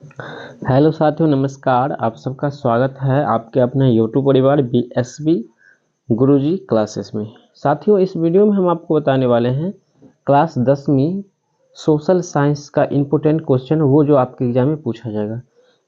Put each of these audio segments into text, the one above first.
Hello साथियों, नमस्कार। आप सबका स्वागत है आपके अपने यूट्यूब परिवार BSB गुरुजी क्लासेस में। साथियों, इस वीडियो में हम आपको बताने वाले हैं क्लास 10वीं सोशल साइंस का इम्पोर्टेंट क्वेश्चन, वो जो आपके एग्जाम में पूछा जाएगा।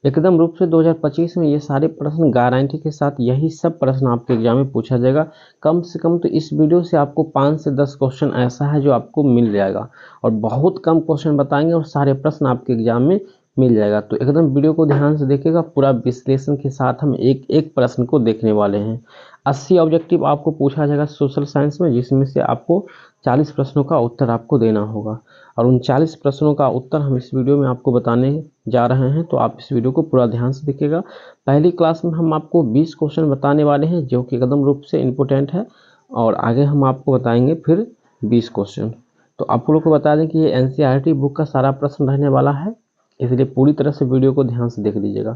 एकदम रूप से 2025 में ये सारे प्रश्न गारंटी के साथ यही सब प्रश्न आपके एग्जाम में पूछा जाएगा। कम से कम तो इस वीडियो से आपको 5 से 10 क्वेश्चन ऐसा है जो आपको मिल जाएगा, और बहुत कम क्वेश्चन बताएंगे और सारे प्रश्न आपके एग्जाम में मिल जाएगा। तो एकदम वीडियो को ध्यान से देखिएगा, पूरा विश्लेषण के साथ हम एक एक प्रश्न को देखने वाले हैं। 80 ऑब्जेक्टिव आपको पूछा जाएगा सोशल साइंस में, जिसमें से आपको 40 प्रश्नों का उत्तर आपको देना होगा, और उन 40 प्रश्नों का उत्तर हम इस वीडियो में आपको बताने जा रहे हैं। तो आप इस वीडियो को पूरा ध्यान से देखिएगा। पहली क्लास में हम आपको 20 क्वेश्चन बताने वाले हैं जो कि एकदम रूप से इम्पोर्टेंट है, और आगे हम आपको बताएंगे फिर 20 क्वेश्चन। तो आप लोग को बता दें कि ये NCERT बुक का सारा प्रश्न रहने वाला है, इसलिए पूरी तरह से वीडियो को ध्यान से देख लीजिएगा।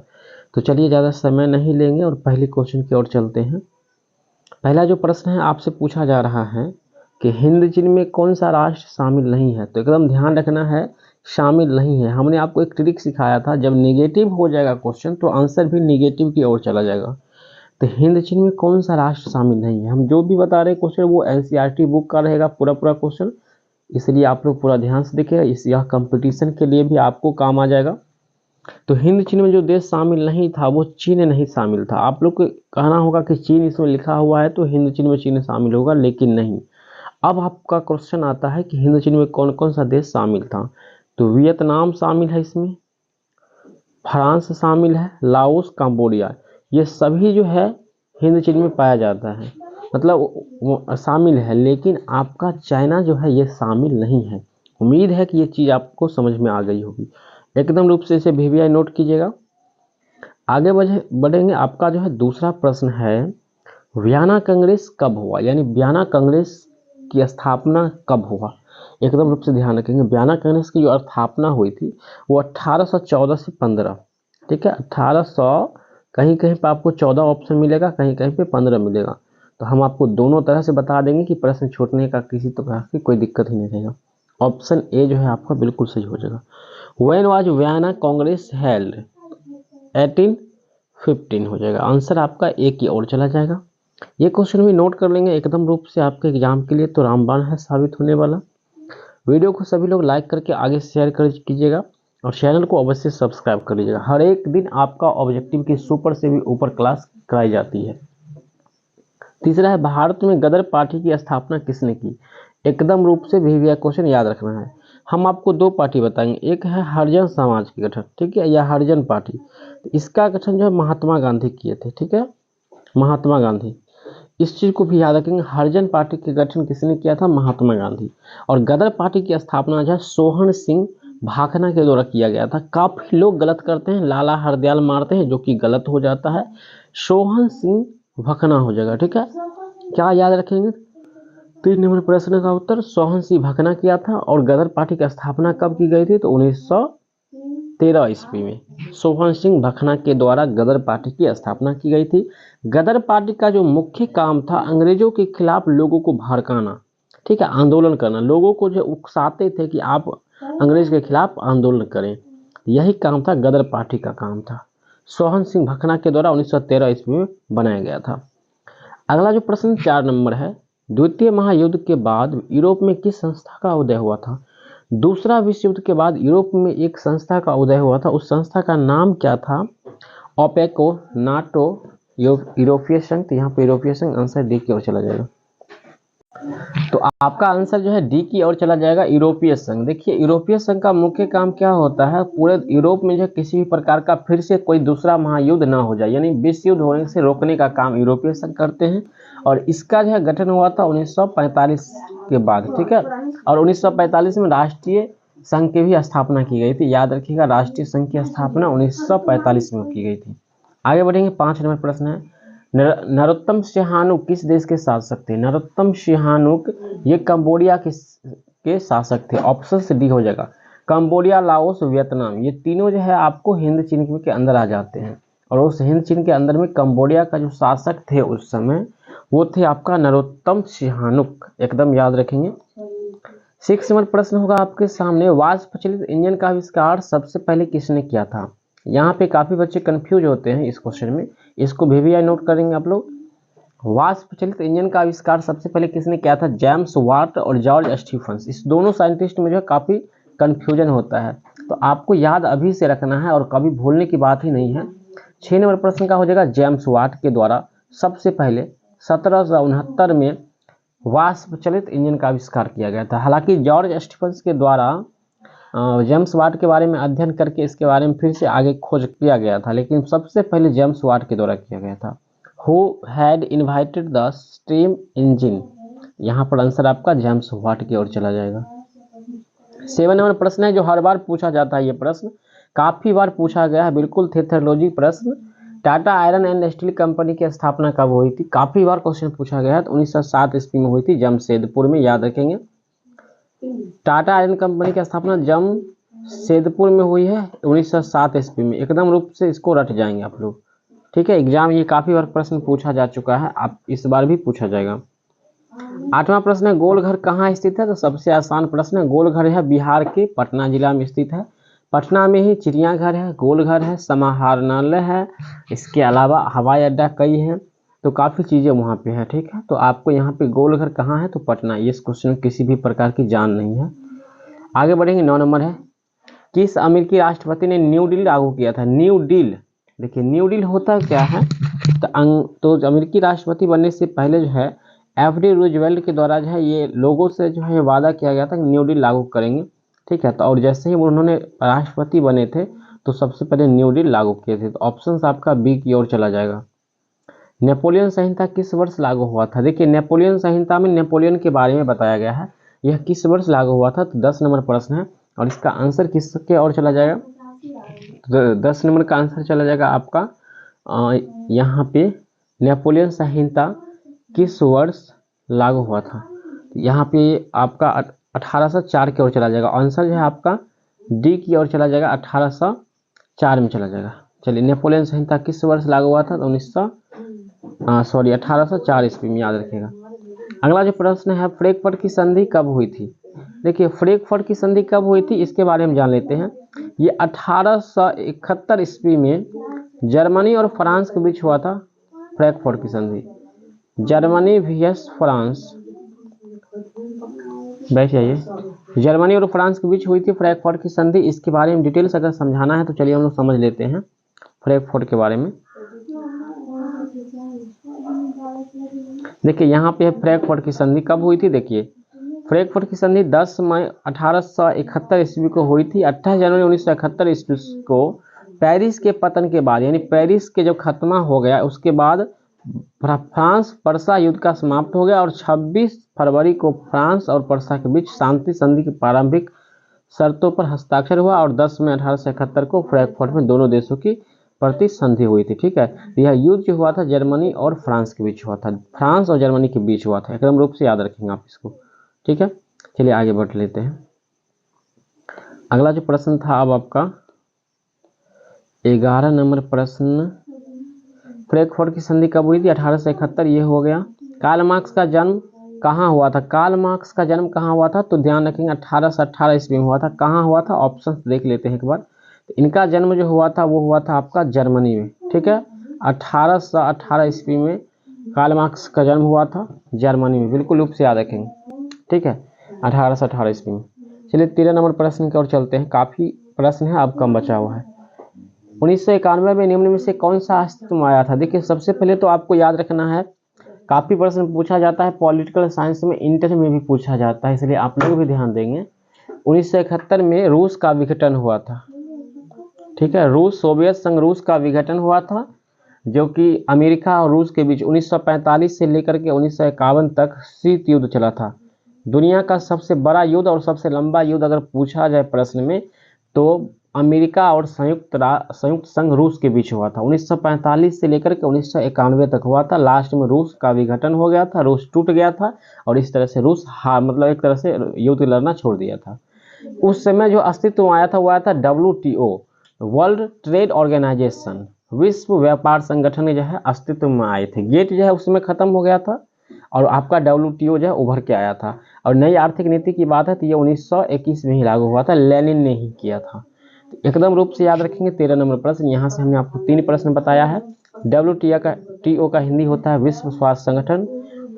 तो चलिए ज़्यादा समय नहीं लेंगे और पहले क्वेश्चन की ओर चलते हैं। पहला जो प्रश्न है आपसे पूछा जा रहा है कि हिंद चीन में कौन सा राष्ट्र शामिल नहीं है। तो एकदम ध्यान रखना है, शामिल नहीं है। हमने आपको एक ट्रिक सिखाया था, जब नेगेटिव हो जाएगा क्वेश्चन तो आंसर भी नेगेटिव की ओर चला जाएगा। तो हिंद चीन में कौन सा राष्ट्र शामिल नहीं है, हम जो भी बता रहे क्वेश्चन वो NCERT बुक का रहेगा पूरा क्वेश्चन, इसलिए आप लोग पूरा ध्यान से देखिएगा। यह कंपटीशन के लिए भी आपको काम आ जाएगा। तो हिंद चीन में जो देश शामिल नहीं था वो चीन नहीं शामिल था। आप लोग को कहना होगा कि चीन इसमें लिखा हुआ है तो हिंद चीन में चीन शामिल होगा, लेकिन नहीं। अब आपका क्वेश्चन आता है कि हिंद चीन में कौन कौन सा देश शामिल था। तो वियतनाम शामिल है इसमें, फ्रांस शामिल है, लाओस, कंबोडिया, ये सभी जो है हिंद चीन में पाया जाता है, मतलब वो शामिल है। लेकिन आपका चाइना जो है ये शामिल नहीं है। उम्मीद है कि ये चीज़ आपको समझ में आ गई होगी। एकदम रूप से इसे VVI नोट कीजिएगा। आगे बढ़ेंगे। आपका जो है दूसरा प्रश्न है, वियना कांग्रेस कब हुआ, यानी वियना कांग्रेस की स्थापना कब हुआ। एकदम रूप से ध्यान रखेंगे, वियना कांग्रेस की जो स्थापना हुई थी वो 1814 से 15, ठीक है। 1800, कहीं कहीं पे आपको 14 ऑप्शन मिलेगा, कहीं कहीं पे 15 मिलेगा। तो हम आपको दोनों तरह से बता देंगे कि प्रश्न छूटने का किसी तरह की कोई दिक्कत ही नहीं रहेगा। ऑप्शन ए जो है आपका बिल्कुल सही हो जाएगा। When was Vienna Congress held, 1815 हो जाएगा। आंसर आपका ए की ओर चला जाएगा। ये क्वेश्चन भी नोट कर लेंगे, एकदम रूप से आपके एग्जाम के लिए तो रामबाण है साबित होने वाला। वीडियो को सभी लोग लाइक करके आगे शेयर कर कीजिएगा, और चैनल को अवश्य सब्सक्राइब कर लीजिएगा। हर एक दिन आपका ऑब्जेक्टिव की सुपर से भी ऊपर क्लास कराई जाती है। तीसरा है, भारत में गदर पार्टी की स्थापना किसने की। एकदम रूप से VVI क्वेश्चन याद रखना है। हम आपको दो पार्टी बताएंगे, एक है हरिजन समाज की गठन, ठीक है, या हरिजन पार्टी। तो इसका गठन जो है महात्मा गांधी किए थे, ठीक है, महात्मा गांधी। इस चीज को भी याद रखेंगे, हरिजन पार्टी के गठन किसने किया था, महात्मा गांधी। और गदर पार्टी की स्थापना जो है सोहन सिंह भाखना के द्वारा किया गया था। काफी लोग गलत करते हैं, लाला हरदयाल मारते हैं, जो कि गलत हो जाता है। सोहन सिंह भखना हो जाएगा, ठीक है। क्या याद रखेंगे, 3 नंबर प्रश्न का उत्तर सोहन सिंह भखना किया था। और गदर पार्टी की स्थापना कब की गई थी, तो 1913 ईस्वी में सोहन सिंह भखना के द्वारा गदर पार्टी की स्थापना की गई थी। गदर पार्टी का जो मुख्य काम था अंग्रेजों के खिलाफ लोगों को भड़काना, ठीक है, आंदोलन करना। लोगों को जो उकसाते थे कि आप अंग्रेज के खिलाफ आंदोलन करें, यही काम था, गदर पार्टी का काम था। सोहन सिंह भखना के द्वारा 1913 ईस्वी में बनाया गया था। अगला जो प्रश्न 4 नंबर है, द्वितीय महायुद्ध के बाद यूरोप में किस संस्था का उदय हुआ था। दूसरा विश्व युद्ध के बाद यूरोप में एक संस्था का उदय हुआ था, उस संस्था का नाम क्या था। ओपेको, नाटो, यूरोपीय संघ। तो यहाँ पे यूरोपीय संघ, आंसर डी की ओर चला जाएगा। तो आपका आंसर जो है डी की ओर चला जाएगा, यूरोपीय संघ। देखिए, यूरोपीय संघ का मुख्य काम क्या होता है, पूरे यूरोप में जो किसी भी प्रकार का फिर से कोई दूसरा महायुद्ध ना हो जाए, यानी विश्व युद्ध होने से रोकने का काम यूरोपीय संघ करते हैं। और इसका जो है गठन हुआ था 1945 के बाद, ठीक है। और 1945 में राष्ट्रीय संघ की भी स्थापना की गई थी। याद रखिएगा, राष्ट्रीय संघ की स्थापना 1945 में की गई थी। आगे बढ़ेंगे। 5 नंबर प्रश्न है, नरोत्तम सिहानुक किस देश के शासक थे। नरोत्तम सिहानुक ये कंबोडिया के शासक थे। ऑप्शन से डी हो जाएगा। कंबोडिया, लाओस, वियतनाम, ये तीनों जो है आपको हिंद चीन के अंदर आ जाते हैं। और उस हिंद चीन के अंदर में कंबोडिया का जो शासक थे उस समय, वो थे आपका नरोत्तम सिहानुक। एकदम याद रखेंगे। 6 नंबर प्रश्न होगा आपके सामने, वाष्प प्रचलित इंजन का आविष्कार सबसे पहले किसने किया था। यहाँ पे काफ़ी बच्चे कंफ्यूज होते हैं इस क्वेश्चन में, इसको भी नोट करेंगे आप लोग। वाष्प चलित इंजन का आविष्कार सबसे पहले किसने किया था? जेम्स वाट और जॉर्ज स्टीफंस। इस दोनों साइंटिस्ट में जो है काफ़ी कन्फ्यूजन होता है, तो आपको याद अभी से रखना है और कभी भूलने की बात ही नहीं है। 6 नंबर प्रश्न का हो जाएगा, जेम्स वाट के द्वारा सबसे पहले 1769 में वाष्प चलित इंजन का आविष्कार किया गया था। हालांकि जॉर्ज स्टीफंस के द्वारा जेम्स वाट के बारे में अध्ययन करके इसके बारे में फिर से आगे खोज किया गया था, लेकिन सबसे पहले जेम्स वाट के द्वारा किया गया था। Who had invited the steam engine? यहाँ पर आंसर आपका जेम्स वाट की ओर चला जाएगा। 7 नंबर प्रश्न है जो हर बार पूछा जाता है, ये प्रश्न काफी बार पूछा गया है, बिल्कुल थेथोलॉजी प्रश्न। Tata iron and steel company की स्थापना कब हुई थी? काफी बार क्वेश्चन पूछा गया है, तो 1907 ईस्वी में हुई थी, जमशेदपुर में, याद रखेंगे। टाटा आयरन कंपनी की स्थापना जमशेदपुर में हुई है 1907 ईस्वी में, एकदम रूप से इसको रट जाएंगे आप लोग, ठीक है। एग्जाम ये काफी बार प्रश्न पूछा जा चुका है, आप इस बार भी पूछा जाएगा। 8वां प्रश्न है, गोलघर कहाँ स्थित है? तो सबसे आसान प्रश्न है, गोलघर है बिहार के पटना जिला में स्थित है। पटना में ही चिड़ियाघर है, गोलघर है, समाहरणालय है, इसके अलावा हवाई अड्डा कई हैं, तो काफ़ी चीज़ें वहाँ पे है, ठीक है। तो आपको यहाँ पे गोलघर कहाँ है? तो पटना। ये इस क्वेश्चन में किसी भी प्रकार की जान नहीं है। आगे बढ़ेंगे। 9 नंबर है, किस अमेरिकी राष्ट्रपति ने न्यू डील लागू किया था? न्यू डील, देखिए न्यू डील होता क्या है, तो अमेरिकी राष्ट्रपति बनने से पहले जो है एफडी रूजवेल्ट के द्वारा जो है ये लोगों से जो है वादा किया गया था कि न्यू डील लागू करेंगे, ठीक है। तो और जैसे ही उन्होंने राष्ट्रपति बने थे तो सबसे पहले न्यू डील लागू किए थे, तो ऑप्शन आपका बी की ओर चला जाएगा। नेपोलियन संहिता किस वर्ष लागू हुआ था? देखिए नेपोलियन संहिता में नेपोलियन के बारे में बताया गया है, यह किस वर्ष लागू हुआ था? तो 10 नंबर प्रश्न है और इसका आंसर किसके ओर चला जाएगा? तो 10 नंबर का आंसर चला जाएगा आपका यहाँ पे नेपोलियन संहिता किस वर्ष लागू हुआ था? यहाँ पे आपका 1804 की ओर चला जाएगा, आंसर जो है आपका डी की ओर चला जाएगा, 1804 में चला जाएगा। चलिए, नेपोलियन संहिता किस वर्ष लागू हुआ था? तो 1804 ईस्वी में, याद रखिएगा। अगला जो प्रश्न है, फ्रैंकफर्ट की संधि कब हुई थी? देखिए फ्रैंकफर्ट की संधि कब हुई थी इसके बारे में जान लेते हैं। ये 1871 ईस्वी में जर्मनी और फ्रांस के बीच हुआ था फ्रैंकफर्ट की संधि। जर्मनी vs फ्रांस, बैठ जाइए। जर्मनी और फ्रांस के बीच हुई थी फ्रैंकफर्ट की संधि। इसके बारे में डिटेल्स अगर समझाना है तो चलिए हम लोग समझ लेते हैं फ्रैंकफर्ट के बारे में। देखिए यहाँ पे फ्रैंकफर्ट की संधि कब हुई थी? देखिए फ्रैंकफर्ट की संधि 10 मई 1871 ईस्वी को हुई थी। 28 जनवरी 1971 ईस्वी को पेरिस के पतन के बाद, यानी पेरिस के जब खत्मा हो गया उसके बाद फ्रांस पर्सा युद्ध का समाप्त हो गया और 26 फरवरी को फ्रांस और पर्सा के बीच शांति संधि की प्रारंभिक शर्तों पर हस्ताक्षर हुआ और 10 मई 1871 को फ्रैंकफर्ट में दोनों देशों की प्रति संधि हुई थी, ठीक है। यह युद्ध जो हुआ था जर्मनी और फ्रांस के बीच हुआ था, फ्रांस और जर्मनी के बीच हुआ था, एकदम रूप से याद रखेंगे आप इसको, ठीक है। चलिए आगे बढ़ लेते हैं। अगला जो प्रश्न था अब आपका 11 नंबर प्रश्न, फ्रैंकफर्ट की संधि कब हुई थी? 1871, ये हो गया। कार्ल मार्क्स का जन्म कहाँ हुआ था? कार्ल मार्क्स का जन्म कहाँ हुआ था? तो ध्यान रखेंगे 1818 ईस्वी में हुआ था। कहाँ हुआ था? ऑप्शन देख लेते हैं एक बार। तो इनका जन्म जो हुआ था वो हुआ था आपका जर्मनी में, ठीक है। 1818 ईस्वी में कार्ल मार्क्स का जन्म हुआ था जर्मनी में, बिल्कुल रूप से याद रखेंगे, ठीक है, 1818 ईस्वी में। चलिए 13 नंबर प्रश्न की ओर चलते हैं, काफ़ी प्रश्न है, अब कम बचा हुआ है। 1991 में निम्न में से कौन सा अस्तित्व में आया था? देखिए सबसे पहले तो आपको याद रखना है, काफ़ी प्रश्न पूछा जाता है पॉलिटिकल साइंस में, इंटर में भी पूछा जाता है, इसलिए आप लोग भी ध्यान देंगे। 1971 में रूस का विघटन हुआ था, ठीक है। रूस, सोवियत संघ रूस का विघटन हुआ था, जो कि अमेरिका और रूस के बीच 1945 से लेकर के 1951 तक शीत युद्ध चला था। दुनिया का सबसे बड़ा युद्ध और सबसे लंबा युद्ध अगर पूछा जाए प्रश्न में तो अमेरिका और संयुक्त संघ रूस के बीच हुआ था। 1945 से लेकर के 1991 तक हुआ था। लास्ट में रूस का विघटन हो गया था, रूस टूट गया था और इस तरह से रूस मतलब एक तरह से युद्ध लड़ना छोड़ दिया था। उस समय जो अस्तित्व में आया था वो आया था WTO, वर्ल्ड ट्रेड ऑर्गेनाइजेशन, विश्व व्यापार संगठन में जो है अस्तित्व में आए थे। गेट जो है उसमें खत्म हो गया था और आपका WTO जो है उभर के आया था। और नई आर्थिक नीति की बात है तो ये 1921 में ही लागू हुआ था, लेनिन ने ही किया था। एकदम रूप से याद रखेंगे 13 नंबर प्रश्न। यहाँ से हमने आपको 3 प्रश्न बताया है। WTO का हिंदी होता है विश्व स्वास्थ्य संगठन,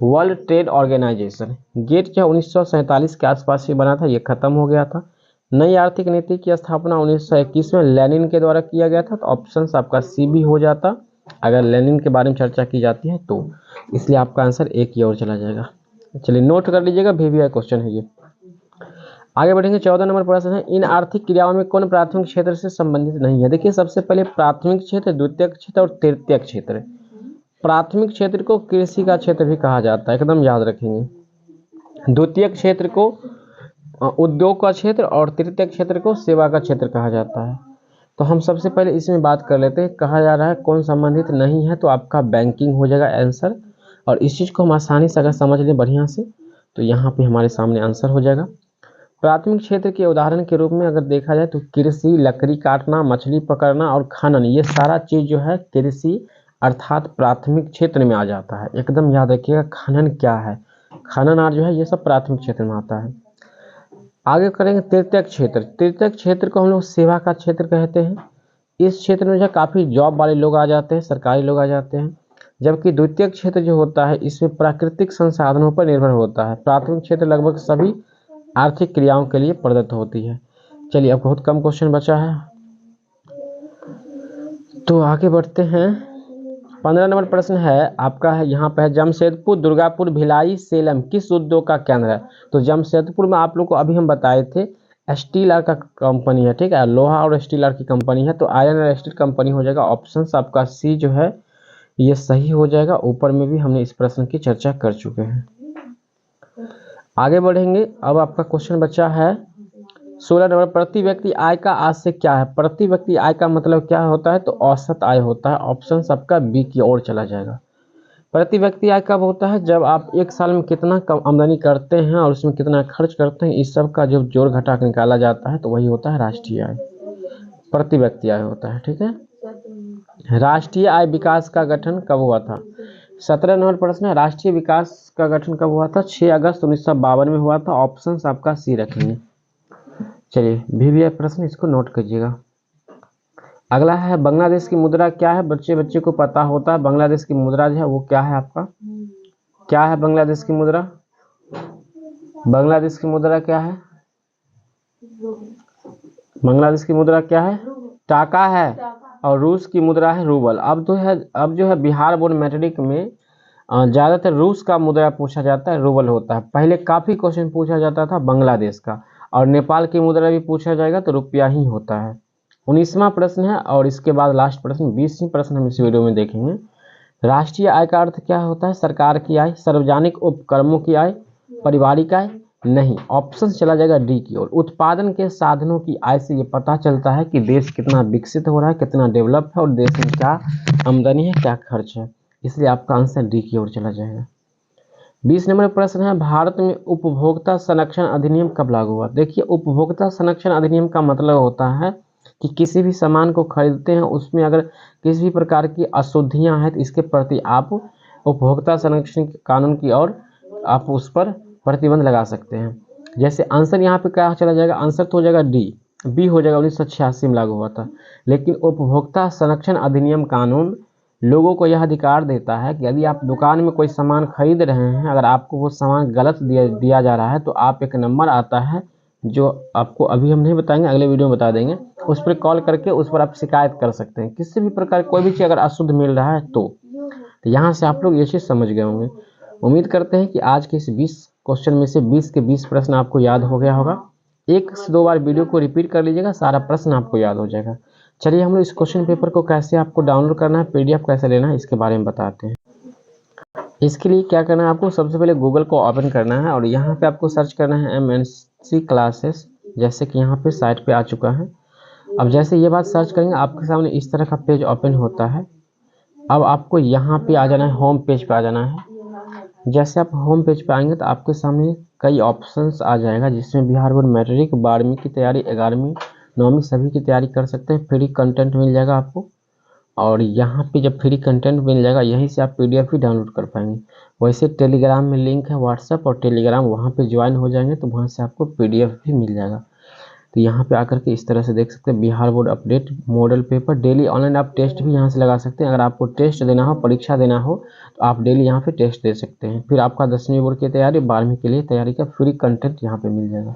वर्ल्ड ट्रेड ऑर्गेनाइजेशन। गेट क्या 1947 के आसपास ही बना था, ये खत्म हो गया था। नई आर्थिक नीति की स्थापना 1921 में लेनिन के द्वारा किया गया था। तो ऑप्शन आपका सी भी हो जाता अगर लेनिन के बारे में चर्चा की जाती है तो, इसलिए आपका आंसर एक की ओर चला जाएगा। चलिए नोट कर लीजिएगा, VVI क्वेश्चन है ये। आगे बढ़ेंगे। 14 नंबर प्रश्न है, इन आर्थिक क्रियाओं में कौन प्राथमिक क्षेत्र से संबंधित नहीं है। देखिए सबसे पहले प्राथमिक क्षेत्र, द्वितीयक क्षेत्र और तृतीयक क्षेत्र। प्राथमिक क्षेत्र को कृषि का क्षेत्र भी कहा जाता है, एकदम याद रखेंगे। द्वितीयक क्षेत्र को उद्योग का क्षेत्र और तृतीयक क्षेत्र को सेवा का क्षेत्र कहा जाता है। तो हम सबसे पहले इसमें बात कर लेते हैं। कहा जा रहा है कौन संबंधित नहीं है, तो आपका बैंकिंग हो जाएगा आंसर। और इस चीज़ को हम आसानी से अगर समझ लें बढ़िया से तो यहाँ पे हमारे सामने आंसर हो जाएगा। प्राथमिक क्षेत्र के उदाहरण के रूप में अगर देखा जाए तो कृषि, लकड़ी काटना, मछली पकड़ना और खनन, ये सारा चीज़ जो है कृषि अर्थात प्राथमिक क्षेत्र में आ जाता है। एकदम याद रखिएगा खनन क्या है, खनन और जो है ये सब प्राथमिक क्षेत्र में आता है। आगे करेंगे तृतीयक क्षेत्र। तृतीयक क्षेत्र को हम लोग सेवा का क्षेत्र कहते हैं। इस क्षेत्र में जो काफ़ी जॉब वाले लोग आ जाते हैं, सरकारी लोग आ जाते हैं। जबकि द्वितीयक क्षेत्र जो होता है इसमें प्राकृतिक संसाधनों पर निर्भर होता है। प्राथमिक क्षेत्र लगभग सभी आर्थिक क्रियाओं के लिए प्रदत्त होती है। चलिए अब बहुत कम क्वेश्चन बचा है तो आगे बढ़ते हैं। 15 नंबर प्रश्न है आपका है, यहाँ पे है जमशेदपुर, दुर्गापुर, भिलाई, सेलम किस उद्योग का केंद्र है। तो जमशेदपुर में आप लोग को अभी हम बताए थे स्टील आर का कंपनी है, ठीक है, लोहा और स्टील आर की कंपनी है। तो आयरन और स्टील कंपनी हो जाएगा। ऑप्शन आपका सी जो है ये सही हो जाएगा। ऊपर में भी हमने इस प्रश्न की चर्चा कर चुके हैं। आगे बढ़ेंगे। अब आपका क्वेश्चन बचा है 16 नंबर, प्रति व्यक्ति आय का आज से क्या है। प्रति व्यक्ति आय का मतलब क्या होता है, तो औसत आय होता है। ऑप्शन सबका बी की ओर चला जाएगा। प्रति व्यक्ति आय कब होता है, जब आप एक साल में कितना कम आमदनी करते हैं और उसमें कितना खर्च करते हैं, इस सब का जब जोड़ घटा के निकाला जाता है तो वही होता है राष्ट्रीय आय। प्रति व्यक्ति आय होता है, ठीक है। राष्ट्रीय आय विकास का गठन कब हुआ था। 17 नंबर प्रश्न है, राष्ट्रीय विकास का गठन कब हुआ था। 6 अगस्त 1952 में हुआ था। ऑप्शन आपका सी रखेंगे। चलिए VVI प्रश्न इसको नोट कीजिएगा। अगला है बांग्लादेश की मुद्रा क्या है। बच्चे को पता होता है बांग्लादेश की मुद्रा जो है वो क्या है आपका, क्या है बांग्लादेश की मुद्रा। बांग्लादेश की मुद्रा क्या है, बांग्लादेश की मुद्रा क्या है, टाका है। और रूस की मुद्रा है रूबल। अब जो है बिहार बोर्ड मैट्रिक में ज़्यादातर रूस का मुद्रा पूछा जाता है, रूबल होता है। पहले काफ़ी क्वेश्चन पूछा जाता था बांग्लादेश का, और नेपाल की मुद्रा भी पूछा जाएगा तो रुपया ही होता है। 19वां प्रश्न है और इसके बाद लास्ट प्रश्न 20वीं प्रश्न हम इस वीडियो में देखेंगे। राष्ट्रीय आय का अर्थ क्या होता है, सरकार की आय, सार्वजनिक उपक्रमों की आय, पारिवारिक आय, नहीं। ऑप्शन चला जाएगा डी की ओर। उत्पादन के साधनों की आय से ये पता चलता है कि देश कितना विकसित हो रहा है, कितना डेवलप है और देश में क्या आमदनी है, क्या खर्च है, इसलिए आपका आंसर डी की ओर चला जाएगा। 20 नंबर प्रश्न है, भारत में उपभोक्ता संरक्षण अधिनियम कब लागू हुआ। देखिए उपभोक्ता संरक्षण अधिनियम का मतलब होता है कि किसी भी सामान को खरीदते हैं उसमें अगर किसी भी प्रकार की अशुद्धियां हैं तो इसके प्रति आप उपभोक्ता संरक्षण कानून की ओर आप उस पर प्रतिबंध लगा सकते हैं। जैसे आंसर यहाँ पे क्या चला जाएगा, आंसर तो हो जाएगा डी, बी हो जाएगा। 1986 में लागू हुआ था। लेकिन उपभोक्ता संरक्षण अधिनियम कानून लोगों को यह अधिकार देता है कि यदि आप दुकान में कोई सामान खरीद रहे हैं, अगर आपको वो सामान गलत दिया जा रहा है तो आप एक नंबर आता है जो आपको अभी हम नहीं बताएंगे, अगले वीडियो में बता देंगे। उस पर कॉल करके उस पर आप शिकायत कर सकते हैं किसी भी प्रकार कोई भी चीज़ अगर अशुद्ध मिल रहा है तो यहाँ से आप लोग ये चीज़ समझ गए होंगे। उम्मीद करते हैं कि आज के इस 20 क्वेश्चन में से 20 के 20 प्रश्न आपको याद हो गया होगा। 1 से 2 बार वीडियो को रिपीट कर लीजिएगा, सारा प्रश्न आपको याद हो जाएगा। चलिए हम लोग इस क्वेश्चन पेपर को कैसे आपको डाउनलोड करना है, PDF कैसे लेना है, इसके बारे में बताते हैं। इसके लिए क्या करना है आपको, सबसे पहले गूगल को ओपन करना है और यहाँ पे आपको सर्च करना है MNC क्लासेस, जैसे कि यहाँ पे साइट पे आ चुका है। अब जैसे ये बात सर्च करेंगे आपके सामने इस तरह का पेज ओपन होता है। अब आपको यहाँ पे आ जाना है, होम पेज पे आ जाना है। जैसे आप होम पेज पे आएंगे तो आपके सामने कई ऑप्शंस आ जाएगा, जिसमें बिहार बोर्ड मैट्रिक 12वीं की तैयारी, 11वीं 9वीं सभी की तैयारी कर सकते हैं। फ्री कंटेंट मिल जाएगा आपको, और यहाँ पे जब फ्री कंटेंट मिल जाएगा यहीं से आप PDF भी डाउनलोड कर पाएंगे। वैसे टेलीग्राम में लिंक है, व्हाट्सएप और टेलीग्राम, वहाँ पे ज्वाइन हो जाएंगे तो वहाँ से आपको PDF भी मिल जाएगा। तो यहाँ पे आकर के इस तरह से देख सकते हैं Bihar board update model paper daily online आप टेस्ट भी यहाँ से लगा सकते हैं। अगर आपको टेस्ट देना हो, परीक्षा देना हो, तो आप डेली यहाँ पे टेस्ट दे सकते हैं। फिर आपका 10वीं बोर्ड की तैयारी, 12वीं के लिए तैयारी का फ्री कंटेंट यहाँ पे मिल जाएगा,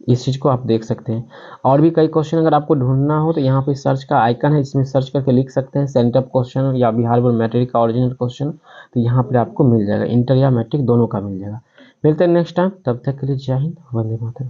इस चीज़ को आप देख सकते हैं। और भी कई क्वेश्चन अगर आपको ढूंढना हो तो यहाँ पे सर्च का आइकन है, इसमें सर्च करके लिख सकते हैं सेंटअप क्वेश्चन या बिहार बोर्ड मैट्रिक का ओरिजिनल क्वेश्चन, तो यहाँ पर आपको मिल जाएगा, इंटर या मैट्रिक दोनों का मिल जाएगा। मिलते हैं नेक्स्ट टाइम, तब तक के लिए जय हिंद, वंदे मातरम।